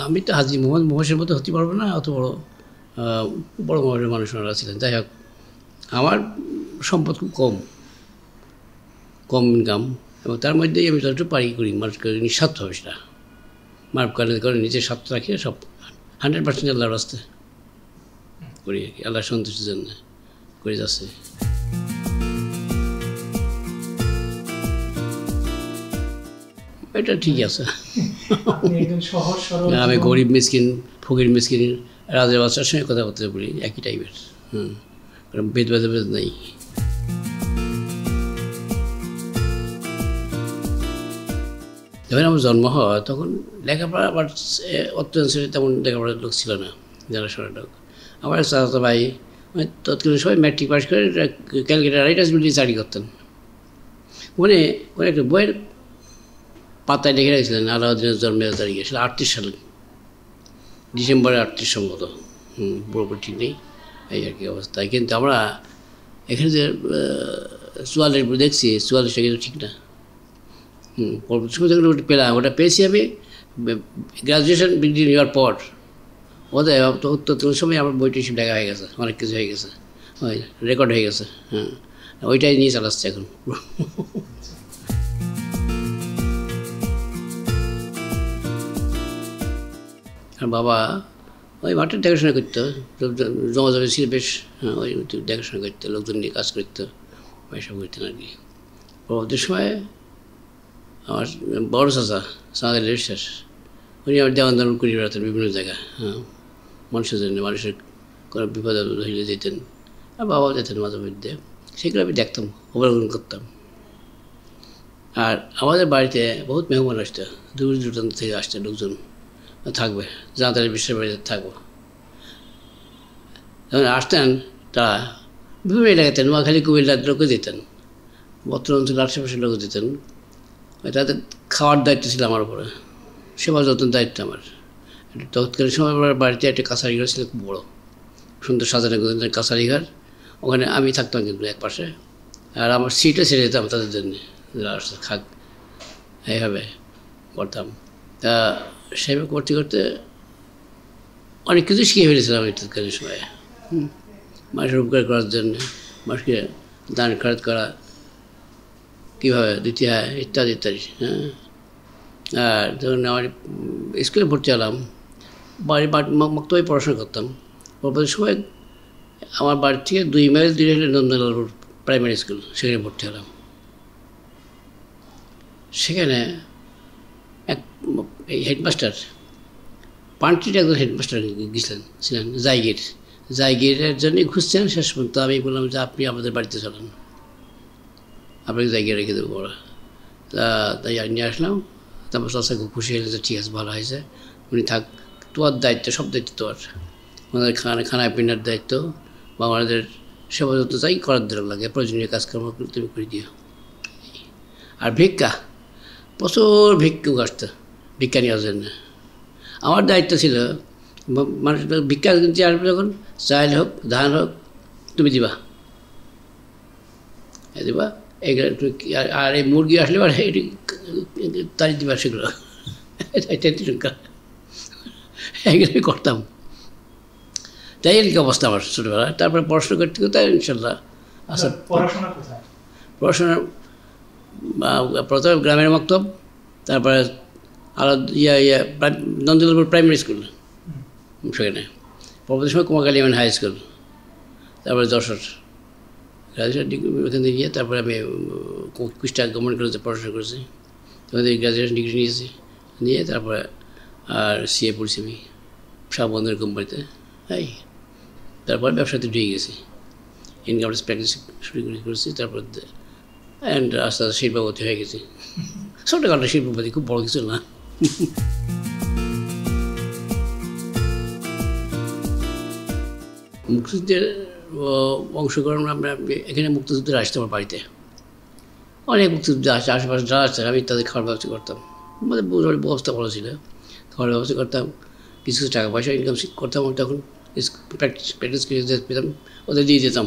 আমি তো হাজী মোহাম্মদ মোহাসের মতো হতে পারবো না, অত বড় বড় মহলের মানুষ ওনারা ছিলেন। যাই হোক, আমার সম্পদ খুব কম ইনকাম, এবং তার মধ্যেই আমি যতটুকু পারি করি, মানুষকে নিঃস্বার্থ হবে সেটা মার্ক করে নিজের স্বার্থ রাখিয়ে সব 100% আল্লাহর রাস্তায় করি আর কি, আল্লাহ সন্তুষ্টির জন্য করে যাচ্ছে। এটা ঠিক আছে। আমি গরিব মিসকিন, ফকির মিসকিন, রাজের বাচ্চার সঙ্গে কথাবার্তা বলি একই টাইপের। কারণ ভেদ নাই। যখন আমার জন্ম হয় তখন লেখাপড়া আবার অত্যন্ত তেমন লেখাপড়ার লোক ছিল না, জানাশোনার লোক। আমার চাচাতো ভাই তৎকালীন সবাই ম্যাট্রিক পাস করে ক্যালকাটা রাইটার্স বিল্ডিং চাকরি করতেন। উনি একটা বইয়ের পাতায় লিখে রেখেছিলেন আলাউদ্দিনের জন্মের তারিখে, সেটা 38 সালে, ডিসেম্বরে 38 সম্ভবত, পুরোপুরি ঠিক নেই, এই আর কি অবস্থা। কিন্তু আমরা এখানে যে 44 দেখছি, 44টা কিন্তু ঠিক না। ওটা পেলাম, ওটা পেয়েছি আমি গ্রাজুয়েশন ডিগ্রি নেওয়ার পর। ওদের উত্তর সময় আমার বইটি সব দেখা হয়ে গেছে, অনেক কিছু হয়ে গেছে, ওই রেকর্ড হয়ে গেছে। ওইটাই নিয়ে চালাচ্ছে এখন। আর বাবা ওই মাঠের দেখাশোনা করতো, জমি ছিল বেশ, ওই দেখাশোনা করতো, লোকজন নিয়ে কাজ করতো, ওইসব করতেন আর কি। পরবর্তী সময় আমার বড় চাচা সাঁদের বিশ্বাস, উনি আমার দেওয়ান দান করে বেড়াতেন বিভিন্ন জায়গায়, মানুষের জন্য, মানুষের কোনো বিপদ হইলে যেতেন, আর বাবাও যেতেন মাঝে মধ্যে, সেগুলো আমি দেখতাম, অবলোকন করতাম। আর আমাদের বাড়িতে বহুত মেহমান আসতো, দূর দূরান্ত থেকে আসতো লোকজন, থাকবে যাদের বিশ্বের বাড়িতে থাকবো। যখন আসতেন তারা বিভিন্ন এলাকাতে, নোয়াখালী কুমিল্লার লোকও দিতেন, বর্তমান অঞ্চলের আশেপাশের লোকও দিতেন। তাদের খাওয়ার দায়িত্ব ছিল আমার উপরে, সেবা যত্নের দায়িত্ব আমার। তৎকালীন সময় আমার বাড়িতে একটা কাছারি ঘর ছিল, খুব বড়ো সুন্দর সাজানো কাছারি ঘর, ওখানে আমি থাকতাম কিন্তু এক পাশে, আর আমার সিটও ছেড়ে যেতাম তাদের জন্যে, আসতে খাক, এইভাবে করতাম। তা সেভাবে করতে করতে অনেক কিছু শিখে ফেলেছিলাম আমি তৎকালীন সময়ে। মানুষের উপকার করার জন্য, মানুষকে দান খরচ করা কীভাবে দিতে হয় ইত্যাদি ইত্যাদি। আর যখন আমার স্কুলে ভর্তি হলাম, মক্তবে পড়াশোনা করতাম। পরবর্তী সময় আমার বাড়ি থেকে 2 মাইল দূরে হলে নন্দলাল প্রাইমারি স্কুল, সেখানে ভর্তি হলাম। সেখানে এক হেডমাস্টার, পান্টির একজন হেডমাস্টার ছিলেন জায়গিরের জন্যই খুঁজছেন। শেষ পর্যন্ত আমি বললাম যে আপনি আমাদের বাড়িতে চলেন, আপনাকে জায়গায় রেখে দেবো ওরা। তাই নিয়ে আসলাম। তারপর চাষা খুব খুশি হয়েছে, ঠিক আছে ভালো হয়েছে, উনি থাক, তোমার দায়িত্ব, সব দায়িত্ব তোমার, আমাদের খানা পিনার দায়িত্ব বা আমাদের সেবা যত্ন চাই করার দেওয়া লাগে, প্রয়োজনীয় কাজকর্ম তুমি করে দিও। আর ভিক্ষা, প্রচুর ভিক্ষুক আসতো ভিক্ষা নেওয়ার জন্য। আমার দায়িত্ব ছিল মানুষ ভিক্ষা কিনতে আসবে যখন, চাল হোক ধান হোক তুমি দিবা, এইগুলো। আর এই মুরগি আসলে এটি তারি দিবা, সেগুলো এইগুলোই করতাম। তাই আর কি অবস্থা আমার ছোটোবেলায়। তারপরে পড়াশোনা করতে করতে ইনশাল্লাহ আচ্ছা, পড়াশোনা প্রথমে গ্রামের মক্তব, তারপরে নন্দলালপুর প্রাইমারি স্কুল, সেখানে পরবর্তী সময় কুমারখালী হাই স্কুল, তারপরে যশোর গ্রাজুয়েশন ডিগ্রি ওখান থেকে গিয়ে তারপরে আমি কুষ্টিয়া গভর্নমেন্ট কলেজে পড়াশোনা করেছি, ওখান থেকে গ্রাজুয়েশন ডিগ্রি নিয়েছি, নিয়ে তারপরে আর সিএ পড়ছি আমি শাহবন্ধের কোম্পানিতে। তাই তারপরে ব্যবসাতে ঢুকে গেছি, ইনকাম ট্যাক্স প্র্যাকটিস শুরু করেছি। তারপর অ্যান্ড আস্তে আস্তে শিল্পপতি হয়ে গেছি। ছোটোখাটো শিল্পপতি, খুব বড় কিছু না। মুক্তিযুদ্ধের অংশগ্রহণ, আমরা এখানে মুক্তিযুদ্ধের আসতাম আমার বাড়িতে, অনেক মুক্তিযুদ্ধ আসছে, আশেপাশে যারা আসছে, আমি তাদের খাওয়ার ব্যবস্থা করতাম। আমাদের ব্যবস্থা ভালো ছিল, খাওয়ার ব্যবস্থা করতাম, কিছু কিছু টাকা পয়সা ইনকাম করতাম। তখন প্র্যাকটিস করে পেতাম, ওদের দিয়ে যেতাম,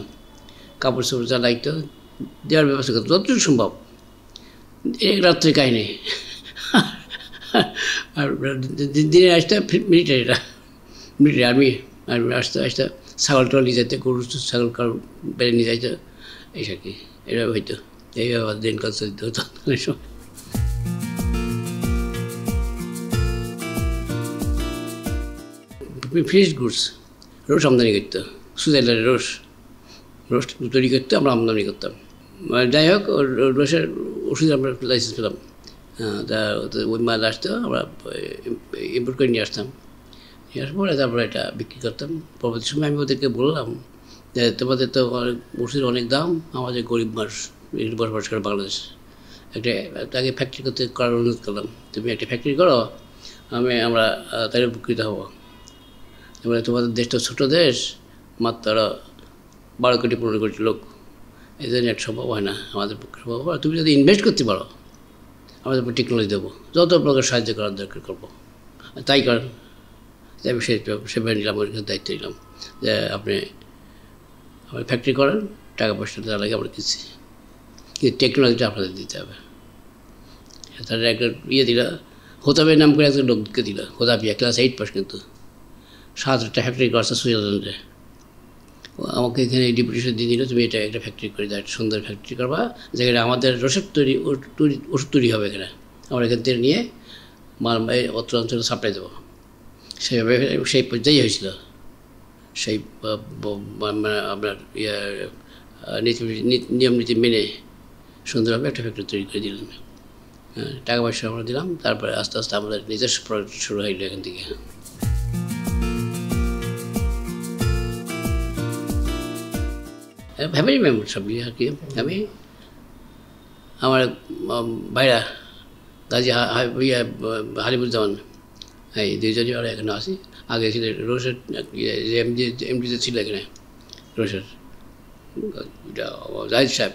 কাপড় চোপড় যা লাগতো দেওয়ার ব্যবস্থা করতাম যতটুকু সম্ভব। এক রাত্রে কাহিনি, আর দিনে আসতে মিলিটারিরা, মিলিটারি আর্মি আসতে আসতে ছাগল টাগল নিয়ে যাইতে, গরু ছাগল বেড়ে নিয়ে যাইতে, এই আর কি। এভাবে হইতো, এইভাবে দিন কাজ চলতে হতো অনেক সময়। ফ্রেশ গুডস, রোজ আমদানি করতো, সুইজারল্যান্ডের রোজ তৈরি করতো, আমরা আমদানি করতাম। যাই হোক, রোষের ওষুধ আমরা লাইসেন্স পেলাম, তা ওই মাল আসতো, আমরা ইম্পোর্ট করে নিয়ে আসতাম। নিয়ে আসার পরে তারপরে এটা বিক্রি করতাম। পরবর্তী সময় আমি ওদেরকে বললাম যে তোমাদের তো ওষুধের অনেক দাম, আমাদের গরিব মানুষ বসবাস করে বাংলাদেশ, তাকে ফ্যাক্টরি করার অনুরোধ করলাম, তুমি একটা ফ্যাক্টরি করো, আমরা তাহলে উপকৃত হবো। এবারে তোমাদের দেশটা ছোটো দেশ, মাত্র 12 কোটি 15 কোটি লোক, এই জন্য একটা সম্ভব হয় না, আমাদের পক্ষে সম্ভব হয়। তুমি যদি ইনভেস্ট করতে পারো, আমাদের টেকনোলজি দেবো, যত প্রকার সাহায্য করার দরকার করবো, তাই করেন। আমি সেভাবে নিলাম, ওর দায়িত্ব নিলাম যে আপনি আমার ফ্যাক্টরি করেন, টাকা পয়সা দেওয়া লাগে আমরা কিনছি, কিন্তু টেকনোলজিটা আপনাদের দিতে হবে। তাদের একটা দিলা, হোতাবের নাম করে একজন লোককে দিল, হোতাবিয়া, ক্লাস 8 পাস, কিন্তু 7টা ফ্যাক্টরি করছে সুইজারল্যান্ডে। আমাকে এখানে ডিপুটেশন দিয়ে দিল, তুমি এটা একটা ফ্যাক্টরি করে দাও, একটা সুন্দর ফ্যাক্টরি করবা, যেখানে আমাদের রসদ ওষুধ তৈরি হবে, এখানে আমরা এখান থেকে নিয়ে মাল অত্র অঞ্চলে সাপ্লাই দেবো। সেভাবে সেই পর্যায়ে হয়েছিল। সেই মানে আপনার নিয়ম নীতি মেনে সুন্দরভাবে একটা ফ্যাক্টরি তৈরি করে দিলেন। টাকা পয়সা আমরা দিলাম, তারপরে আস্তে আস্তে আমাদের নিজস্ব প্রোডাক্ট শুরু হইল এখান থেকে। ফ্যামিলি মেম্বার সব আর কি। আমি আমার ভাইরা গাজী হালিমুজ্জামান, এই দুইজনই ওরা এখানে আসি। আগে ছিল রোষের এমডিতে ছিল এখানে, রোষের জাহিদ সাহেব,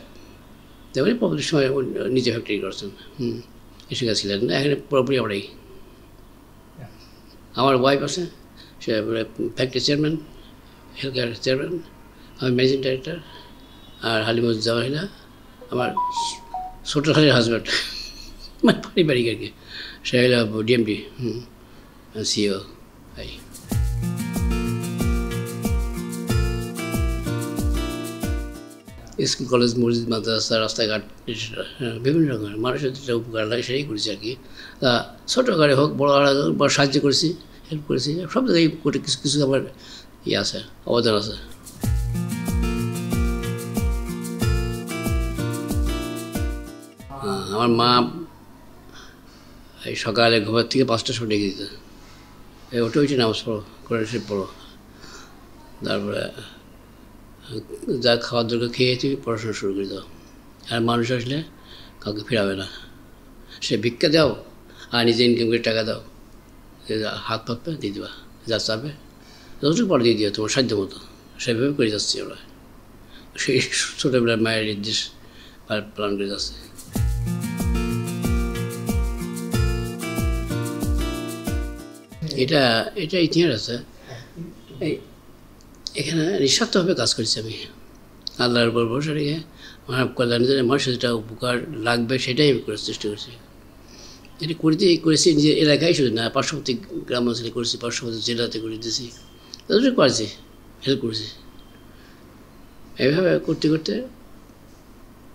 তেমনি পরবর্তী সময় নিজে ফ্যাক্টরি করছেন। এসে গেছিলেন এখানে পুরোপুরি আমরাই। আমার ওয়াইফ আছে, সে factory chairman, health care chairman, আমি ম্যানেজিং ডাইরেক্টর। আর হালিমুজ্জামান হইলা আমার ছোটো খালির হাজব্যান্ড, মানে পারিবারিক আর কি। সে হইল ডিএমডি, সিও। এই স্কুল, কলেজ, মসজিদ, মাদ্রাসা, রাস্তাঘাট, বিভিন্ন রকমের মানুষের যেটা উপকার লাগে সেটাই করেছি আর কি। তা ছোটো আকারে হোক, বড় বড় সাহায্য করেছি, হেল্প করেছি, সব জায়গায় কিছু কিছু আমার আছে, অবদান আছে। আমার মা এই সকালে ঘুমের থেকে 5টার সময় ডেকে দিত, ওটা ওইটা নামাজ পড়ো, কোরআন শরীফ পড়ো, তারপরে যা খাওয়ার দরকার খেয়ে তুমি পড়াশোনা শুরু করে দাও। আর মানুষ আসলে কাউকে ফেরাবে না, সে ভিক্ষা দাও আর নিজে ইনকাম করে টাকা দাও, হাত পাতবে দিয়ে দেবা, যা চাবে যতটুকু পরে দিয়ে দিও তোমার সাধ্য মতো। সেভাবে করে যাচ্ছি আমরা, সেই ছোটোবেলার মায়ের নির্দেশ পালন করে যাচ্ছে। এটা ইতিহাস আছে। এখানে নিঃস্বার্থভাবে কাজ করছি আমি, আল্লাহর উপর ভরসা রেখে আমার কল্যাণ, মানুষের যেটা উপকার লাগবে সেটাই আমি করার চেষ্টা করছি। এটা করেছি নিজের এলাকায় শুধু না, পার্শ্ববর্তী গ্রাম অঞ্চলে করেছি, পার্শ্ববর্তী জেলাতে করে দিয়েছি, তাদের করেছি, হেল্প করেছি। এইভাবে করতে করতে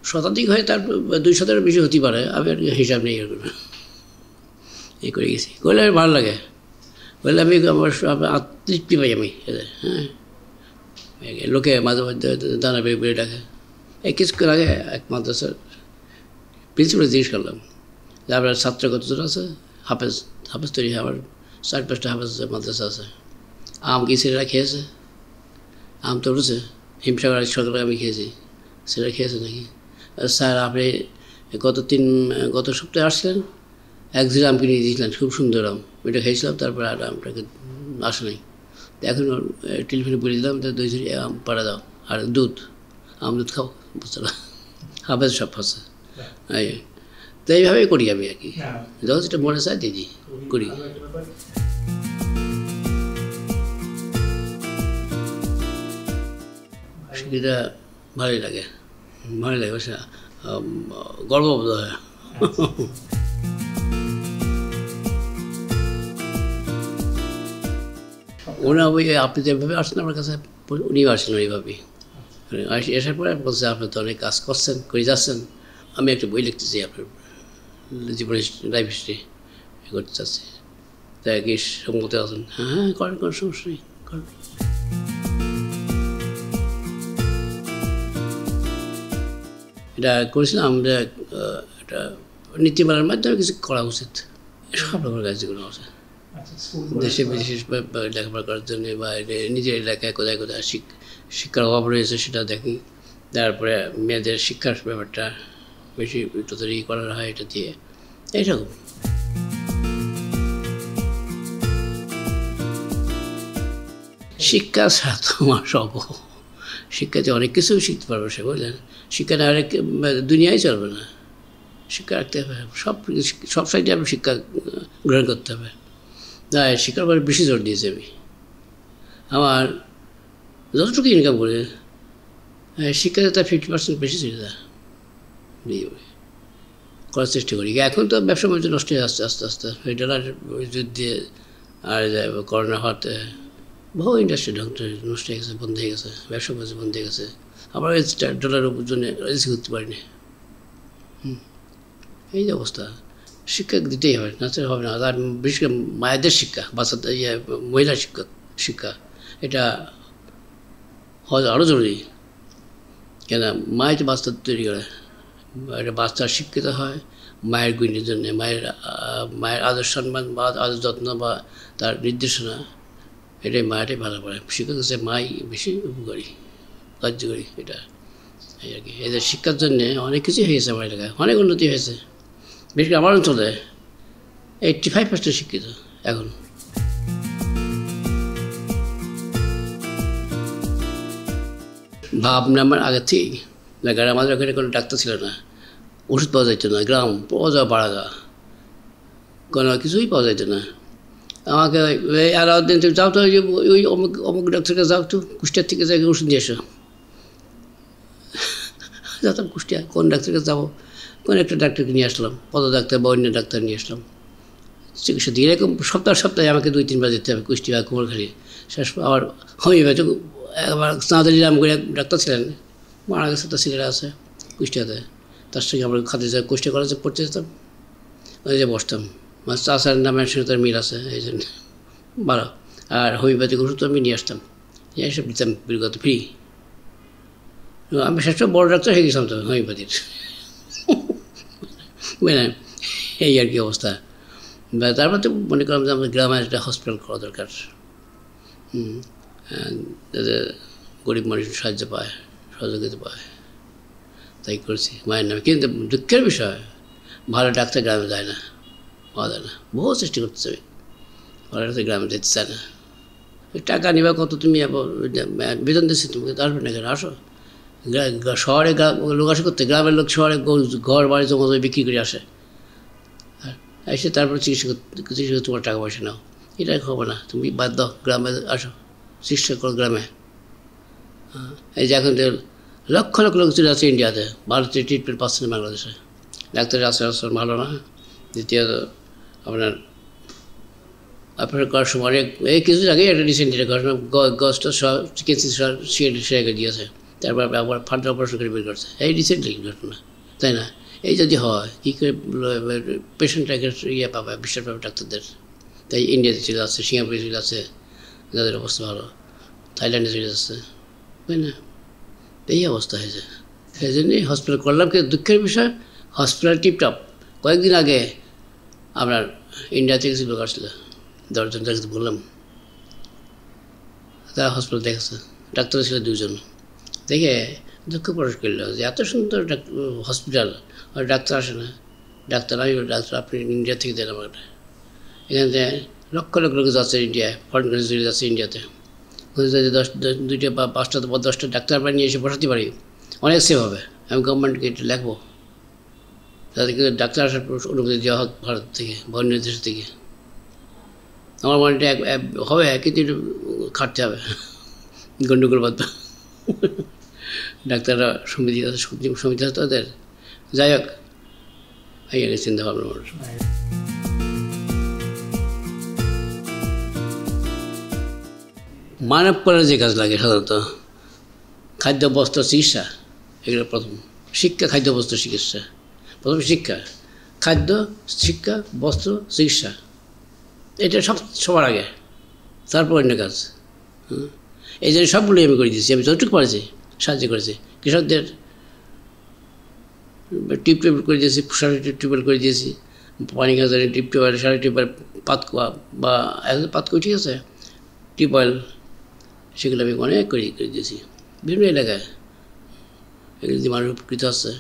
শতাধিক হয়, তার 200-এর বেশি হতে পারে, আমি আর হিসাব নেই এরকম। এই করে গেছি, করলে আমার ভালো লাগে, বললে আমি আমার তৃপ্তি পাই আমি। হ্যাঁ, লোকে মাঝে মধ্যে দানা বেড়ে ডাকে। এই কিছুক্ষণ আগে এক মাদ্রাসার প্রিন্সিপাল জিজ্ঞেস করলাম যে আপনার ছাত্র কতজন আছে, হাফেজ তৈরি, আমার 4-5টা হাফেজ মাদ্রাসা আছে, আম কি ছেলেরা খেয়েছে? আম তো উঠেছে, হিমসাগর সকালে আমি খেয়েছি, ছেলেরা খেয়েছে নাকি? স্যার আপনি গত সপ্তাহে আসছিলেন, 1 ঝুড়ি আম কিনে দিয়েছিলেন, খুব সুন্দর আম, ওইটা খেয়েছিলাম, তারপরে আর আমটাকে আসে নাই। এখন টেলিফোনে বলে দিলাম, 2 ঝুড়ি আম পাড়া দাও, আর দুধ, আম দুধ খাও, বুঝতে পারলাম হাফেজ সব আছে। তো এইভাবেই করি আমি আর কি, যখন যেটা মনে চায় দিদি করি। সেটা ভালোই লাগে, অবশ্য গর্ববোধ হয়। ওরা ওই আপনি যেভাবে আসছেন আমার কাছে উনিও আসলেন ওইভাবেই। আসার পরে বলছে আপনি তো অনেক কাজ করছেন করে যাচ্ছেন, আমি একটা বই লিখতে চাই আপনার জীবনের লাইফ হিস্ট্রি করতে চাচ্ছি, তাই কি সম্মতি আছেন? হ্যাঁ হ্যাঁ করেন, কোনো সমস্যা নেই, করেন। এটা করেছিলাম যে এটা নীতিমালার মাধ্যমে কিছু করা উচিত, সব রকমের কাজ যেগুলো আছে দেশে বিদেশে লেখাপড়া করার জন্য, বা নিজের এলাকায় কোথায় কোথায় শিক্ষার অভাব রয়েছে সেটা দেখি। তারপরে মেয়েদের শিক্ষার ব্যাপারটা বেশি তৈরি করা হয় এটা দিয়ে, এইরকম। শিক্ষা ছাড়া তো আমার সব, শিক্ষাতে অনেক কিছুই শিখতে পারবো সে, বুঝলেন? শিক্ষা না হলে দুনিয়ায় চলবে না, শিক্ষা রাখতে হবে, সব সাইডে আমি শিক্ষা গ্রহণ করতে হবে। তাই শিক্ষার উপরে বেশি জোর দিয়েছি আমি। আমার যতটুকু ইনকাম করে শিক্ষাতে তার 50% বেশি ছিল, করার চেষ্টা করি। এখন তো ব্যবসা বাণিজ্য নষ্ট হয়ে আসছে আস্তে আস্তে, ওই ডলার যুদ্ধে আর করোনা হওয়াতে বহু ইন্ডাস্ট্রি নষ্ট হয়ে গেছে, বন্ধ হয়ে গেছে, ব্যবসা বাণিজ্য বন্ধ হয়ে গেছে। আবার ডলারের জন্য রিস্ক করতে পারিনি। এই যে অবস্থা, শিক্ষা দিতেই হবে, না হবে না। আর বিশেষ করে মায়েদের শিক্ষা, বাচ্চাদের মহিলা শিক্ষা এটা হওয়া আরও জরুরি। কেন মায়ের বাচ্চা তৈরি করে, একটা বাচ্চা শিক্ষিত হয় মায়ের গুণের জন্যে, মায়ের আদর সম্মান বা আদর যত্ন বা তার নির্দেশনা, এটাই মায়েরাই ভালো করে। শিক্ষক হচ্ছে মাই বেশি উপকারী, কার্যকরী। এটা এই আর কি। এদের শিক্ষার জন্যে অনেক কিছুই হয়েছে আমার এলাকায়, অনেক উন্নতি হয়েছে। বিশেষ করে আমার অঞ্চলে 85% শিক্ষিত এখন। ভাবনা আমার আগের থেকেই, আমাদের ওখানে কোনো ডাক্তার ছিল না, ওষুধ পাওয়া যেত না, গ্রাম পাওয়া যাওয়া পাড়াগা, কোনো কিছুই পাওয়া যেত না। আমাকে আলাউদ্দিন তুমি যাও তো, ওই অমুক অমুক ডাক্তারকে যাও তো, কুষ্টিয়ার থেকে যাই ওষুধ নিয়ে এসো। যেতাম কুষ্টিয়া, কোন ডাক্তারকে যাবো, কোন একটা ডাক্তারকে নিয়ে আসলাম, পদ ডাক্তার বা অন্য ডাক্তার নিয়ে আসলাম, চিকিৎসা দিয়ে। এরকম সপ্তাহে আমাকে 2-3 বার যেতে হবে কুষ্টিয়া, কুমারখালী। শেষ আবার হোমিওপ্যাথি একবার চাঁদালি নাম করে ডাক্তার ছিলেন, মারা গেছে, তার ছেলেরা আছে কুষ্টিয়াতে, তার সঙ্গে আমরা খাতে যা কুষ্টিয়া কলেজে পড়তে যেতাম, ওই যে বসতাম। চাষার নামের সঙ্গে তার মিল আছে, এই জন্য ভালো। আর হোমিওপ্যাথিক ওষুধ আমি নিয়ে আসতাম, এইসব দিতাম বিগত ফ্রি। আমি শেষ বড় ডাক্তার হয়ে গেছিলাম তো হোমিওপ্যাথির, বুঝলেন? এই আর কি অবস্থা। তারপর তো মনে করলাম যে আমাদের গ্রামে একটা হসপিটাল করা দরকার, যাতে গরিব মানুষ সাহায্য পায়, সহযোগিতা পায়, তাই করেছি মায়ের নামে। কিন্তু দুঃখের বিষয়, ভালো ডাক্তার গ্রামে যায় না, পাওয়া যায় না। বহু চেষ্টা করতেছে, ভালো ডাক্তার গ্রামে যেতে চায় না। টাকা নিবা কত, তুমি বেতন দিচ্ছি, তুমি আসবে না কেন, আসো। শহরে লোক আসে করতে, গ্রামের লোক শহরে ঘর বাড়ি জমা বিক্রি করে আসে, এসে তারপর চিকিৎসা করতে তোমার টাকা পয়সা নাও। এটা হবে না, তুমি বাদ দাও, গ্রামে আসো, চিকিৎসা করো গ্রামে। এই যে এখন লক্ষ লক্ষ লোক চলে আছে ইন্ডিয়াতে, ভারতীয় ট্রিটমেন্ট পাচ্ছে না বাংলাদেশে, ডাক্তারের আচরণ ভালো না। দ্বিতীয়ত আপনার করার সময় এই কিছুদিন আগেই একটা রিসেন্ট এটা ঘটনা, গছটা সব চিকিৎসা সেরে দিয়েছে, তারপর আবার ফান্ডার অপারেশন করে বের করছে, এই রিসেন্টলি ঘটনা, তাই না? এই যদি হয় কী করে পেশেন্টটাকে পাবে, বিশ্বাস পাবে ডাক্তারদের। তাই ইন্ডিয়াতে চলে যাচ্ছে, সিঙ্গাপুরে চলে যাচ্ছে, যাদের অবস্থা ভালো, থাইল্যান্ডে চলে যাচ্ছে, তাই না? এই অবস্থা হয়েছে। সেই জন্যই হসপিটাল করলাম। কিন্তু দুঃখের বিষয়, হসপিটাল টিপটপ। কয়েকদিন আগে আপনার ইন্ডিয়া থেকে লোক আসছিল, 10 জন দেখতে বললাম, তারা হসপিটাল দেখেছে, ডাক্তার ছিল 2 জন। দেখে দুঃখ প্রকাশ করল যে এত সুন্দর হসপিটাল, আর ডাক্তার আসে না। ডাক্তার আপনি ইন্ডিয়া থেকে দেন আমার, এখান থেকে লক্ষ লক্ষ লোক যাচ্ছে ইন্ডিয়ায়, ফরেন কান্ট্রি যাচ্ছে ইন্ডিয়াতে। 2টা বা 5টা বা 10টা ডাক্তার আমরা নিয়ে এসে বসাতে পারি, অনেক সেভ হবে। আমি গভর্নমেন্টকে এটা লিখবো, তাদেরকে ডাক্তার আসার অনুমতি দেওয়া হোক ভারত থেকে বা অন্য দেশ থেকে। আমার মনে হবে, কিন্তু একটু খাটতে হবে, গণ্ডগোল বাদ। ডাক্তাররা সমিতি আছে তাদের, যাই হোক, এই চিন্তা ভাবনা। মানব কল্যাণে যে কাজ লাগে সাধারণত খাদ্য বস্ত্র চিকিৎসা, এগুলো প্রথম। শিক্ষা, খাদ্য বস্ত্র চিকিৎসা, প্রথম শিক্ষা, খাদ্য, শিক্ষা, বস্ত্র, চিকিৎসা, এটা সবার আগে, তারপর অন্য কাজ। এই জন্য সবগুলোই আমি করে দিয়েছি, আমি যতটুকু পারছি সাহায্য করেছি। কৃষকদের টিউবওয়েল করে দিয়েছি, সারা টিউবওয়েল করে দিয়েছি, পানি গাছের টিউবওয়েল, সারা টিউবওয়েল, পাতকুয়া বা পাতকুয়া, ঠিক আছে, টিউবওয়েল, সেগুলো আমি অনেক করে দিয়েছি বিভিন্ন এলাকায়। এগুলো দিয়ে মানুষ উপকৃত আছে।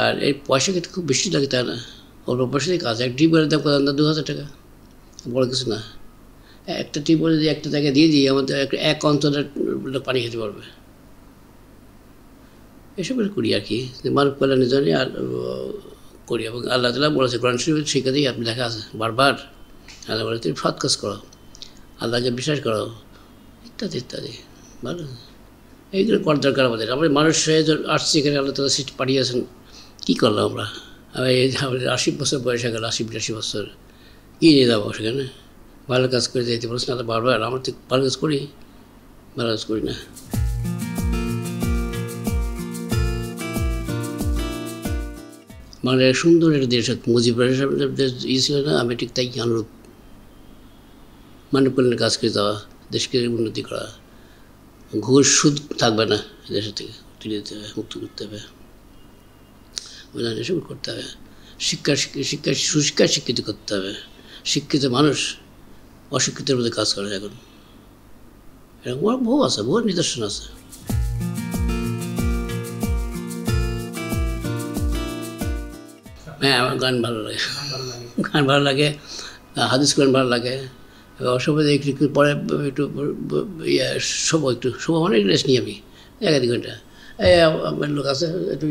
আর এই পয়সা কিন্তু খুব বেশি লাগে তা না, অল্প পয়সাতেই কাজ। এক টিউবওয়েলের দাম কত, 2000 টাকা, বড় কিছু না। একটা টিউবওয়েল যদি একটা জায়গায় দিয়ে দিই, আমাদের এক অঞ্চলের লোক পানি খেতে পারবে। এসব করি আর কি, মানব কল্যাণের জন্য আর করি। এবং আল্লাহ তাআলা বলেছে কোরআন শরীফের শিক্ষাতেই আপনি দেখা আছে বারবার, আল্লাহ বলে তুমি সৎ কাজ করো, আল্লাহকে বিশ্বাস করো, ইত্যাদি ইত্যাদি। ভালো, এইগুলো করার দরকার আমাদের। আমরা মানুষ হয়ে আসছি এখানে, আল্লাহ তাআলা সিট পাঠিয়েছেন, কী করলাম আমরা? আমাদের 80 বছর বয়স হয়ে গেল, 80-82 বছর, কী নিয়ে যাবো সেখানে? ভালো কাজ করে যেতে বলছেন আল্লাহ বারবার। আমরা তো ভালো কাজ করি, ভালো কাজ করি না। মানে সুন্দর একটা দেশ, মুজিবুর রহমান দেশ ছিল না, আমি ঠিক তাই অনুরূপ। মানব কল্যাণের কাজ করে দেওয়া, দেশকে উন্নতি করা, ঘুষ সুদ থাকবে না, দেশের থেকে তুলে দিতে হবে, মুক্ত করতে হবে, এসব করতে হবে। সুশিক্ষা শিক্ষিত করতে হবে। শিক্ষিত মানুষ অশিক্ষিতের মধ্যে কাজ করে এখন, এরকম বহু আছে, বহু নিদর্শন আছে। হ্যাঁ, আমার গান ভালো লাগে, গান ভালো লাগে, হাদিস কোরআন ভালো লাগে। অসুবিধা একটু পরে একটু শোভা অনেক রেস্ট নিই আমি, 1-2 ঘন্টা। আমার লোক আছে, একটু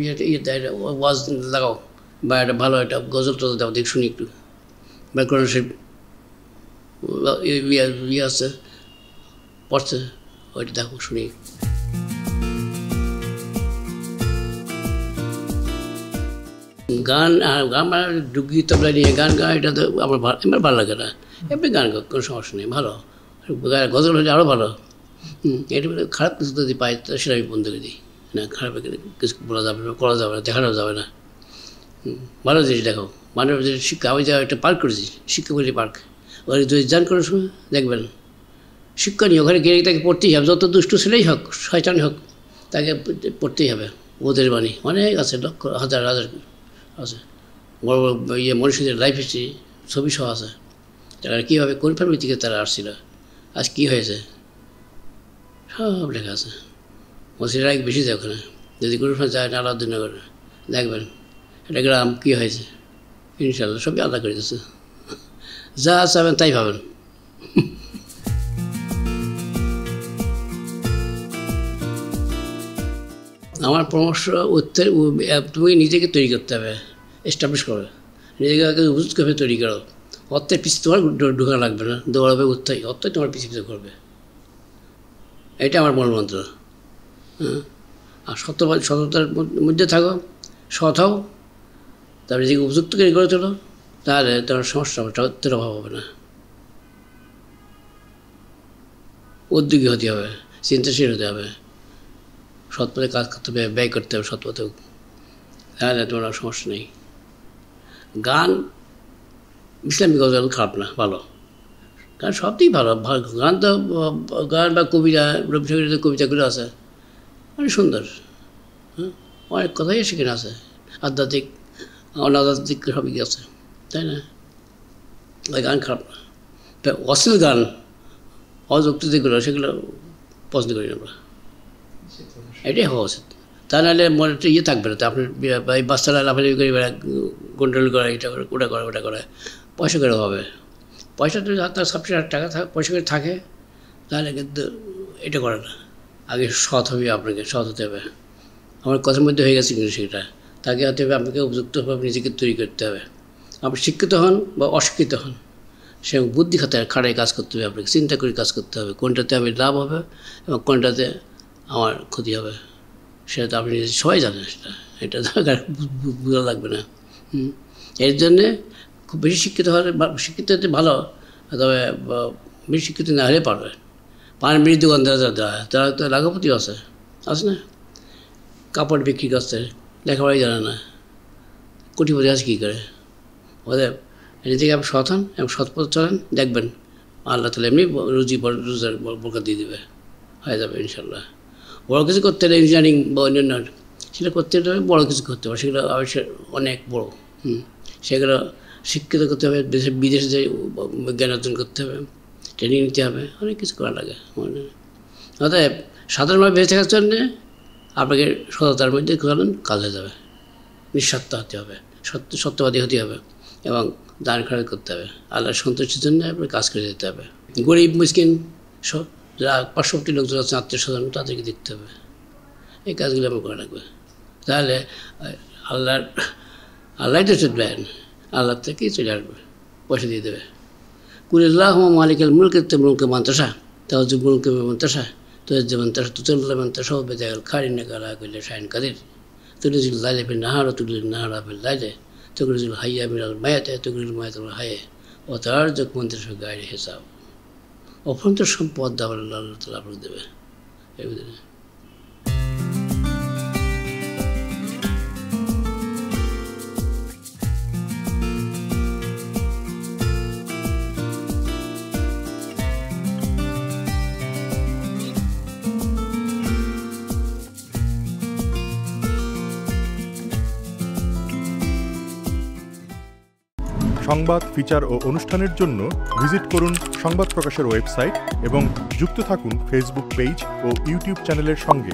ওয়াজ লাগাও, বা একটা ভালো একটা গজল টজল দাও, দেখ শুনি একটু, বা কোরআন শরীফ আছে পড়ছে, ওইটা দেখো, শুনি। গান মানে ডুগি তবলা নিয়ে গান গাওয়া, এটা তো আমার ভালো লাগে না। এমনি গান গাও, কোনো সমস্যা নেই, ভালো। গজল হলে আরও ভালো। এটা খারাপ কিছু যদি পাই তো সেটা আমি বন্ধ করে দিই না, খারাপ কিছু বলা যাবে না, করা যাবে না, দেখানো যাবে না। ভালো জিনিস দেখো, মানব শিক্ষা। আমি যা একটা পার্ক করেছি, শিক্ষামূলক পার্ক, ওখানে যদি যান করার সময় দেখবেন শিক্ষণীয়, ওখানে গিয়ে তাকে পড়তেই হবে, যত দুষ্ট ছেলেই হোক, শয়তানই হোক, তাকে পড়তেই হবে। ওদের বাণী অনেক আছে, লক্ষ হাজার হাজার আছে, বড় বড় মনীষীদের লাইফ হিস্ট্রি ছবি সহ আছে, তারা কীভাবে কোন ফ্যামিলি থেকে তারা আসছিল, আজ কী হয়েছে, সব লেখা আছে। মসজিদের আগে বেশি যায় ওখানে, যদি কোনো সময় যায় না আলাউদ্দিনগর, দেখবেন এটা গ্রাম কী হয়েছে, ইনশাল্লাহ সবই আলাদা করে দিচ্ছে, যা চাবেন তাই পাবেন। আমার পরামর্শ, তুমি নিজেকে তৈরি করতে হবে, এস্টাবলিশ করো, নিজেকে আগে উপযুক্তভাবে তৈরি করো। অর্থের পিছিয়ে তোমার ঢোকা লাগবে না, দৌড়াবে অর্থই তোমার পিছিয়ে করবে, এটা আমার মূল মন্ত্র। আর সততার মধ্যে থাকো, সৎ হও, তারপরে নিজেকে উপযুক্ত করে গড়ে তোলো, তাহলে তোমার সমস্যা হবে, অর্থের অভাব হবে না। উদ্যোগী হতে হবে, চিন্তাশীল হতে হবে, সৎ পথে কাজ করতে হবে, ব্যয় করতে হবে সৎ পথেও, তাহলে তোমার সমস্যা নেই। গান, ইসলামিক গজল খারাপ না, ভালো গান, সবই ভালো। গান তো, গান বা কবিতা, রবীন্দ্রসঙ্গীতের কবিতাগুলো আছে অনেক সুন্দর, অনেক কথাই সেখানে আছে, আধ্যাত্মিক অনাধ্যাত্মিক সবই আছে, তাই না? ওই গান খারাপ না। অশ্লীল গান, অযুক্ত যেগুলো, সেগুলো পছন্দ করি না আমরা, এটাই হওয়া উচিত। তা নাহলে মনে একটা ইয়ে থাকবে না, তো আপনার এই বাচ্চারা লাফালাফি করে গন্ডল করে, এটা করে, ওটা করে, ওটা করে, পয়সা করে হবে। পয়সা তো তার সাবসিডি টাকা পয়সা করে থাকে, তাহলে কিন্তু এটা করে না। আগে সৎ হবে, আপনাকে সৎ হতে হবে। আমার কথার মধ্যে হয়ে গেছে কিন্তু সেটা, তাকে হতে হবে, আপনাকে উপযুক্তভাবে নিজেকে তৈরি করতে হবে। আপনি শিক্ষিত হন বা অশিক্ষিত হন, সে বুদ্ধি খাটায় কাজ করতে হবে, আপনাকে চিন্তা করে কাজ করতে হবে, কোনটাতে আমি লাভ হবে এবং কোনটাতে আমার ক্ষতি হবে, সেটা তো আপনি সবাই জানেন, এটা বোঝা লাগবে না। এর জন্যে খুব বেশি শিক্ষিত হলে, শিক্ষিত হতে ভালো, তবে বেশি শিক্ষিত না হলে পারবে, পান বিড়ি দোকানদার তারা তো লাখপতি আছে না, কাপড় বিক্রি করছে, লেখাপড়াই জানে না, কোটিপতি আছে কী করে? ওদের এর থেকে আপনি সৎ হন এবং সৎ পথ চলেন, দেখবেন আল্লাহ তাহলে এমনি রোজার বরকত দিয়ে দেবে, হয়ে যাবে ইনশাল্লাহ। বড়ো কিছু করতে হলে ইঞ্জিনিয়ারিং বা অন্যান্য সেটা করতে হলে বড়ো কিছু করতে হবে, সেগুলো অবশ্যই অনেক বড়ো। সেগুলো শিক্ষিত করতে হবে, বিদেশে যে জ্ঞান অর্জন করতে হবে, ট্রেনিং নিতে হবে, অনেক কিছু করা লাগে। অতএব সাধারণভাবে বেঁচে থাকার জন্যে আপনাকে সততার মধ্যে চলেন, কাজ হয়ে যাবে। নিঃস্বার্থ হতে হবে, সত্যবাদী হতে হবে এবং দান খরচ করতে হবে। আল্লাহর সন্তুষ্টির জন্য আপনার কাজ করে যেতে হবে। গরিব মিসকিন যারা পার্শ্ববর্তী লোকজন আছে, আত্মীয় স্বজন, তাদেরকে দেখতে হবে। এই কাজগুলো আমার করা লাগবে। তাহলে আল্লাহ তো দেন, আল্লাহ থেকেই চলে আসবে, পয়সা দিয়ে দেবে। কুলিল্লাহ মালিকাল মুলকে মুলকে মান্তাসা তাও যে মুলকে মান্তাসা তো যেমন তার তুতুল্লাহ মান্তাসা বেজাল খারিনা কালা করলে শাইন কাদের তুলিজুল লাইলে ফিল নাহারা তুলিল নাহারা ফিল লাইলে তুকরিজুল হাইয়া মিনাল মায়াতে তুকরিজুল মায়াতুল হায়ে ও তার যোগ মন্ত্রের গাড়ি হিসাব অভ্যন্তর সম্পদ দেওয়ার আল্লাহ তাআলা আপনাকে দেবে। এই সংবাদ, ফিচার ও অনুষ্ঠানের জন্য ভিজিট করুন সংবাদ প্রকাশের ওয়েবসাইট এবং যুক্ত থাকুন ফেসবুক পেজ ও ইউটিউব চ্যানেলের সঙ্গে।